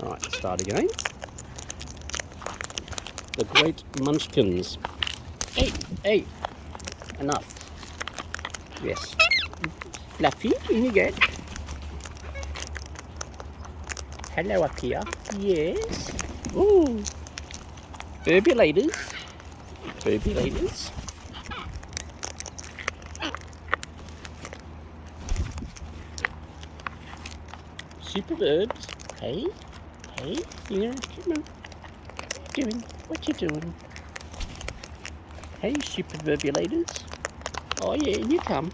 Alright, start again. The great munchkins. Hey, enough. Yes. Fluffy, in you go. Hello up here. Yes. Ooh. Burbulators. Super Birbs. Hey, you know, come on. What you doing? Hey, super burbulators. Oh yeah, you come.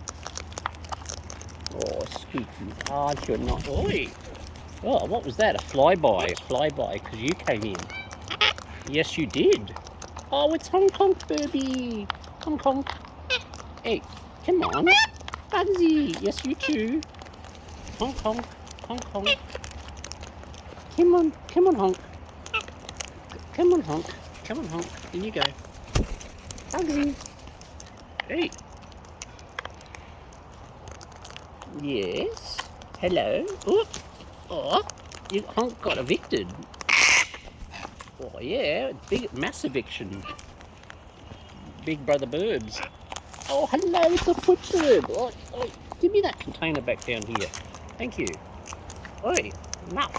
Oh, Squeaky. Oh, you're not. Oi. Oh, what was that? A flyby. Because you came in. Yes, you did. Oh, it's Hong Kong, Birbie. Hong Kong. Hey, come on. Bugsy. Yes, you too. Hong Kong. Come on, Honk. Come on, Honk. In you go. Bugsy. Hey. Yes. Hello. Oop. Oh, Honk got evicted. Oh yeah, mass eviction. Big brother Birbs. Oh, hello, it's a foot birb. Oh, give me that container back down here. Thank you. Oi, enough.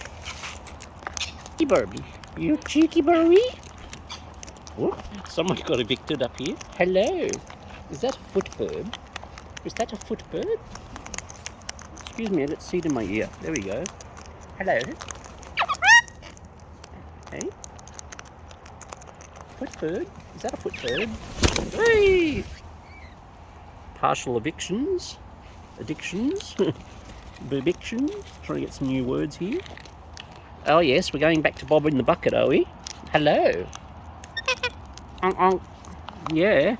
Cheeky Birbie. You cheeky Birbie? Oh, someone got evicted up here. Hello. Is that a foot birb? Excuse me, let's see to my ear. There we go. Hello. Hey. Foot bird? Is that a foot bird? Hey! Partial addictions. Burbictions. Trying to get some new words here. Oh yes, we're going back to Bob in the bucket, are we? Hello. Yeah.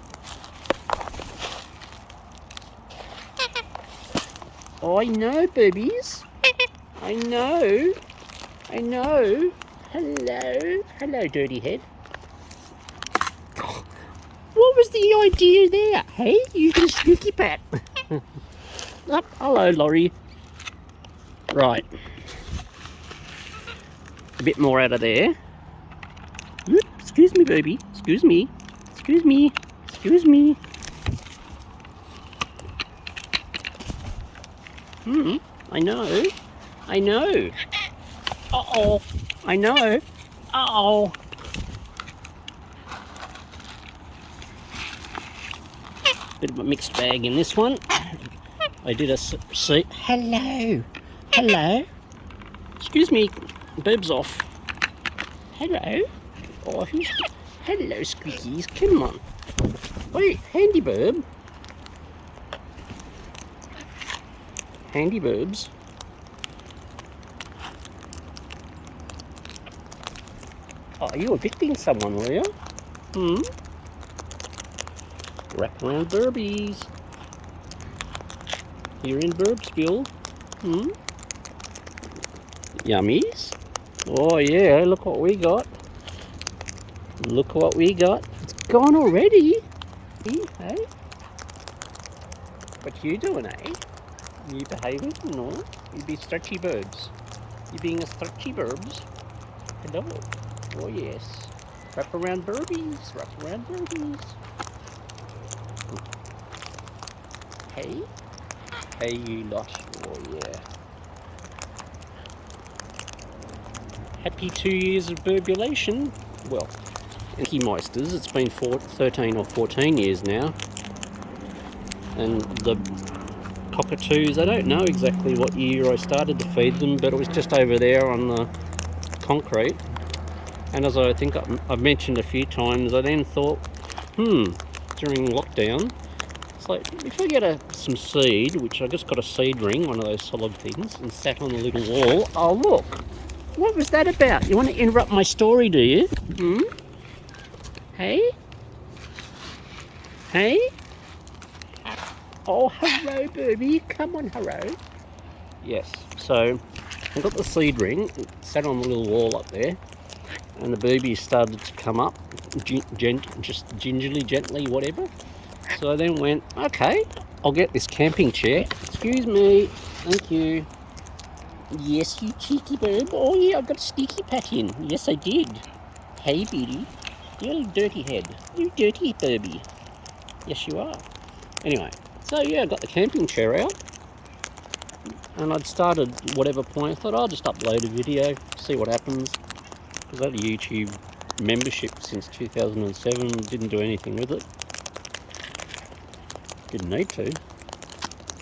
Oh, I know, Birbies. I know. Hello, dirty head. What was the idea there? Hey, you can squeaky pat. Oh, hello, Laurie. Right. A bit more out of there. Oop, excuse me, Birbie. Excuse me. I know. Uh-oh. I know. Uh-oh. Bit of a mixed bag in this one. I did a see. Hello. Excuse me. Birbs off. Hello. Oh, hello, Squeakies. Come on. Wait, Handy Birb. Handy Birbs. Oh, you evicting someone, were you? Wrap around Birbies. Here in Birbsville. Yummies. Oh yeah, look what we got. It's gone already. Hey? What you doing, eh? You behaving? No? You be stretchy birds. You being a stretchy Birbs? Hello. Oh yes. Wrap around Birbies. Hey, you lot. Oh yeah. Happy 2 years of burbulation. Well, Inky Meisters, it's been 13 or 14 years now. And the cockatoos, I don't know exactly what year I started to feed them, but it was just over there on the concrete. And as I think I've mentioned a few times, I then thought, during lockdown, it's like, if I get some seed, which I just got a seed ring, one of those solid things, and sat on the little wall, oh look, what was that about? You want to interrupt my story, do you? Hey? Oh, Hurro Birb, come on, Hurro. Yes, so I got the seed ring, sat on the little wall up there, and the birbies started to come up, just gingerly, gently, whatever. So I then went, okay, I'll get this camping chair. Excuse me, thank you. Yes, you cheeky bird. Oh yeah, I got a sneaky pat in. Yes, I did. Hey, beauty. You little dirty head. You dirty Birbie. Yes, you are. Anyway, so yeah, I got the camping chair out. And I'd started whatever point. I thought I'll just upload a video, see what happens. Because I had a YouTube membership since 2007. Didn't do anything with it. Didn't need to.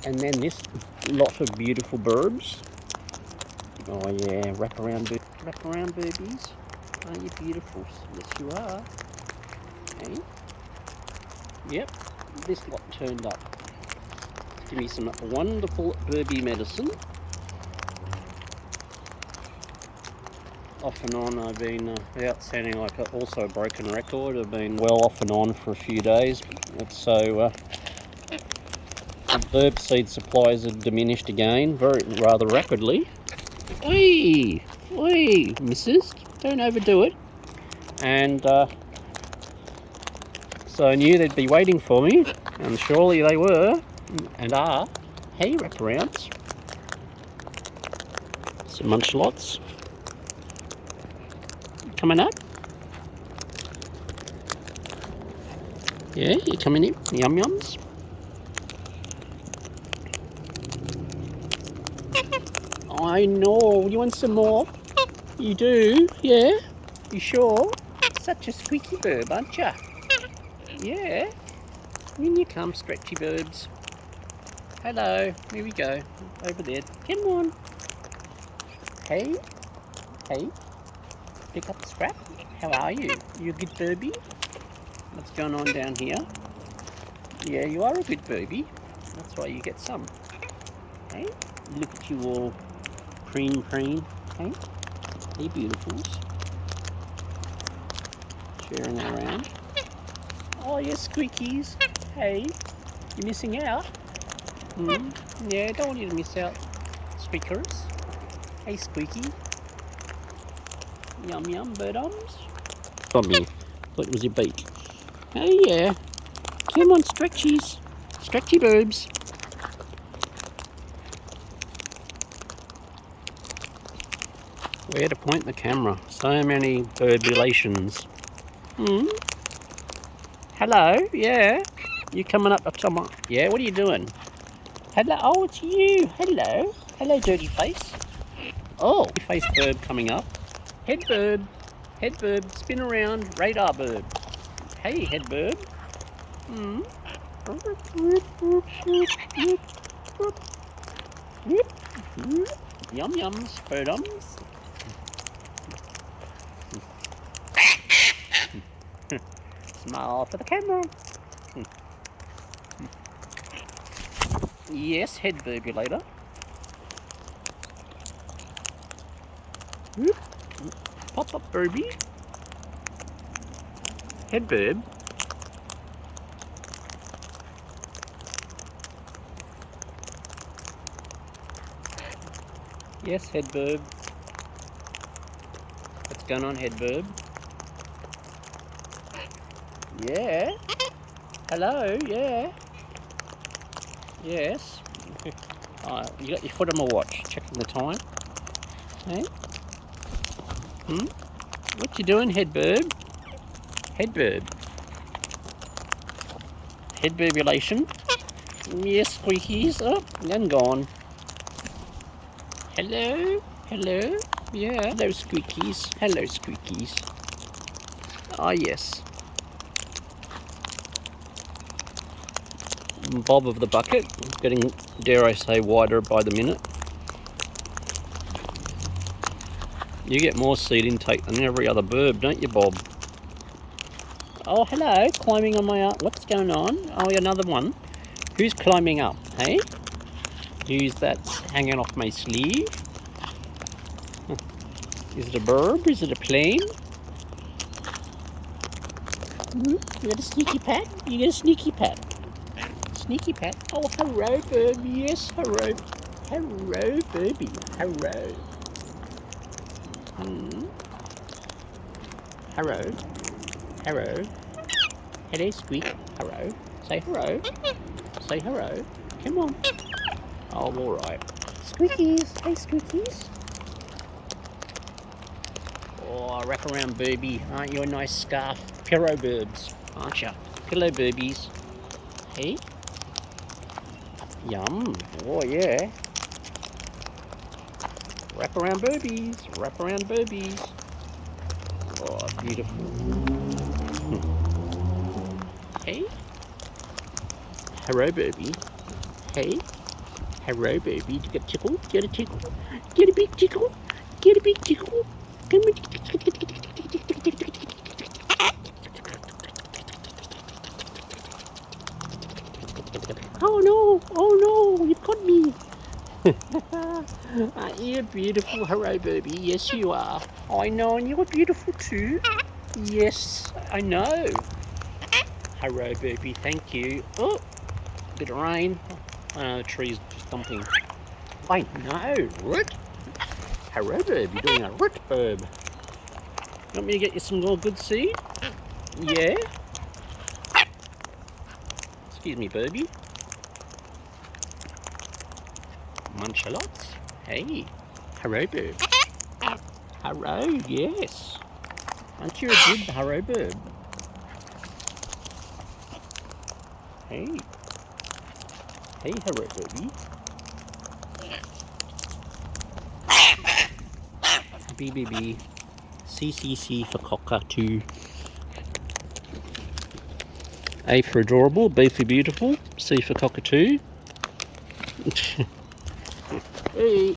And then this lot of beautiful Birbs. Oh yeah, wrap around birbies. Aren't you beautiful? Yes, you are. Okay. Yep, this lot turned up. Give me some wonderful birbie medicine. Off and on, I've been, without sounding like also a broken record, I've been well off and on for a few days. So, birb seed supplies have diminished again, rather rapidly. Oi! Oi, missus, don't overdo it. And so I knew they'd be waiting for me, and surely they were, and are. Hey, wraparounds. Some munch lots. Coming up? Yeah, you coming in? Yum yums? I know, you want some more? You do? Yeah? You sure? Such a squeaky bird, aren't you? Yeah? In you come, stretchy birds. Hello, here we go. Over there. Come on. Hey? Hey? Pick up the scrap. How are you? You a good birbie? What's going on down here? Yeah, you are a good birbie. That's why you get some. Hey? Look at you all preen. Hey? Hey, beautifuls. Sharing around. Oh, yeah, squeakies. Hey, you missing out? Yeah, don't want you to miss out, squeakers. Hey, squeaky. Yum yum, birdums. From you. Thought it was your beak. Hey, yeah. Come on, stretchies. Stretchy birbs. Where to point the camera? So many birbulations. Hello, yeah. You coming up to my... Yeah, what are you doing? Hello, oh, it's you. Hello. Hello, dirty face. Oh, dirty face birb coming up. Head birb. Head birb, spin around. Radar birb. Hey, head birb. Yum yums, birdums. Smile for the camera. Yes, head birbulator. Pop up birbie. Head birb. Yes, head birb. What's going on, head birb? Yeah. Hello, yeah. Yes. You got your foot on my watch, checking the time. Hey? What you doing, head birb? Head birb. Head birbulation. Yes, squeakies. Oh, and gone. Hello? Hello? Yeah. Hello, squeakies. Hello, squeakies. Ah, yes. Bob of the bucket, getting, dare I say, wider by the minute. You get more seed intake than every other birb, don't you, Bob? Oh, hello, climbing on my arm. What's going on? Oh, another one. Who's climbing up, hey? Who's that hanging off my sleeve? Is it a birb? Is it a plane? You got a sneaky pat? You got a sneaky pat? Sneaky pat. Oh, hello, birb. Yes, hello. Hello, birbie. Hello. Hello. Hello. Hello, squeak. Hello. Say hello. Say hello. Come on. Oh, all right. Squeakies. Hey, Squeakies. Oh, wrap around Birbie. Aren't you a nice scarf? Hurro Birbs, aren't you? Hello, Birbies. Hey? Yum. Oh, yeah. Wrap around Birbies. Wrap around Birbies. Oh, beautiful. Hey? Hurro Birbie. Hey? Hurro Birbie. Did you get tickled? Get a tickle? Get a big tickle? Get a big tickle? Come on. Oh no! Oh no! You've got me! Aren't you a beautiful Hurro Birbie? Yes, you are. I know, and you're beautiful too. Yes, I know. Hurro Birbie, thank you. Oh, bit of rain. The tree's just dumping. I know, root. Hurro Birbie, doing a root herb. You want me to get you some more good seed? Yeah? Excuse me, Birbie. Munch a lot. Hey, Hurro Birb. Hurro, yes. Aren't you a good Hurro Birb? Hey. Hey, Hurro Birbie. B. C for cockatoo. A for adorable, B for beautiful, C for cockatoo. Hey.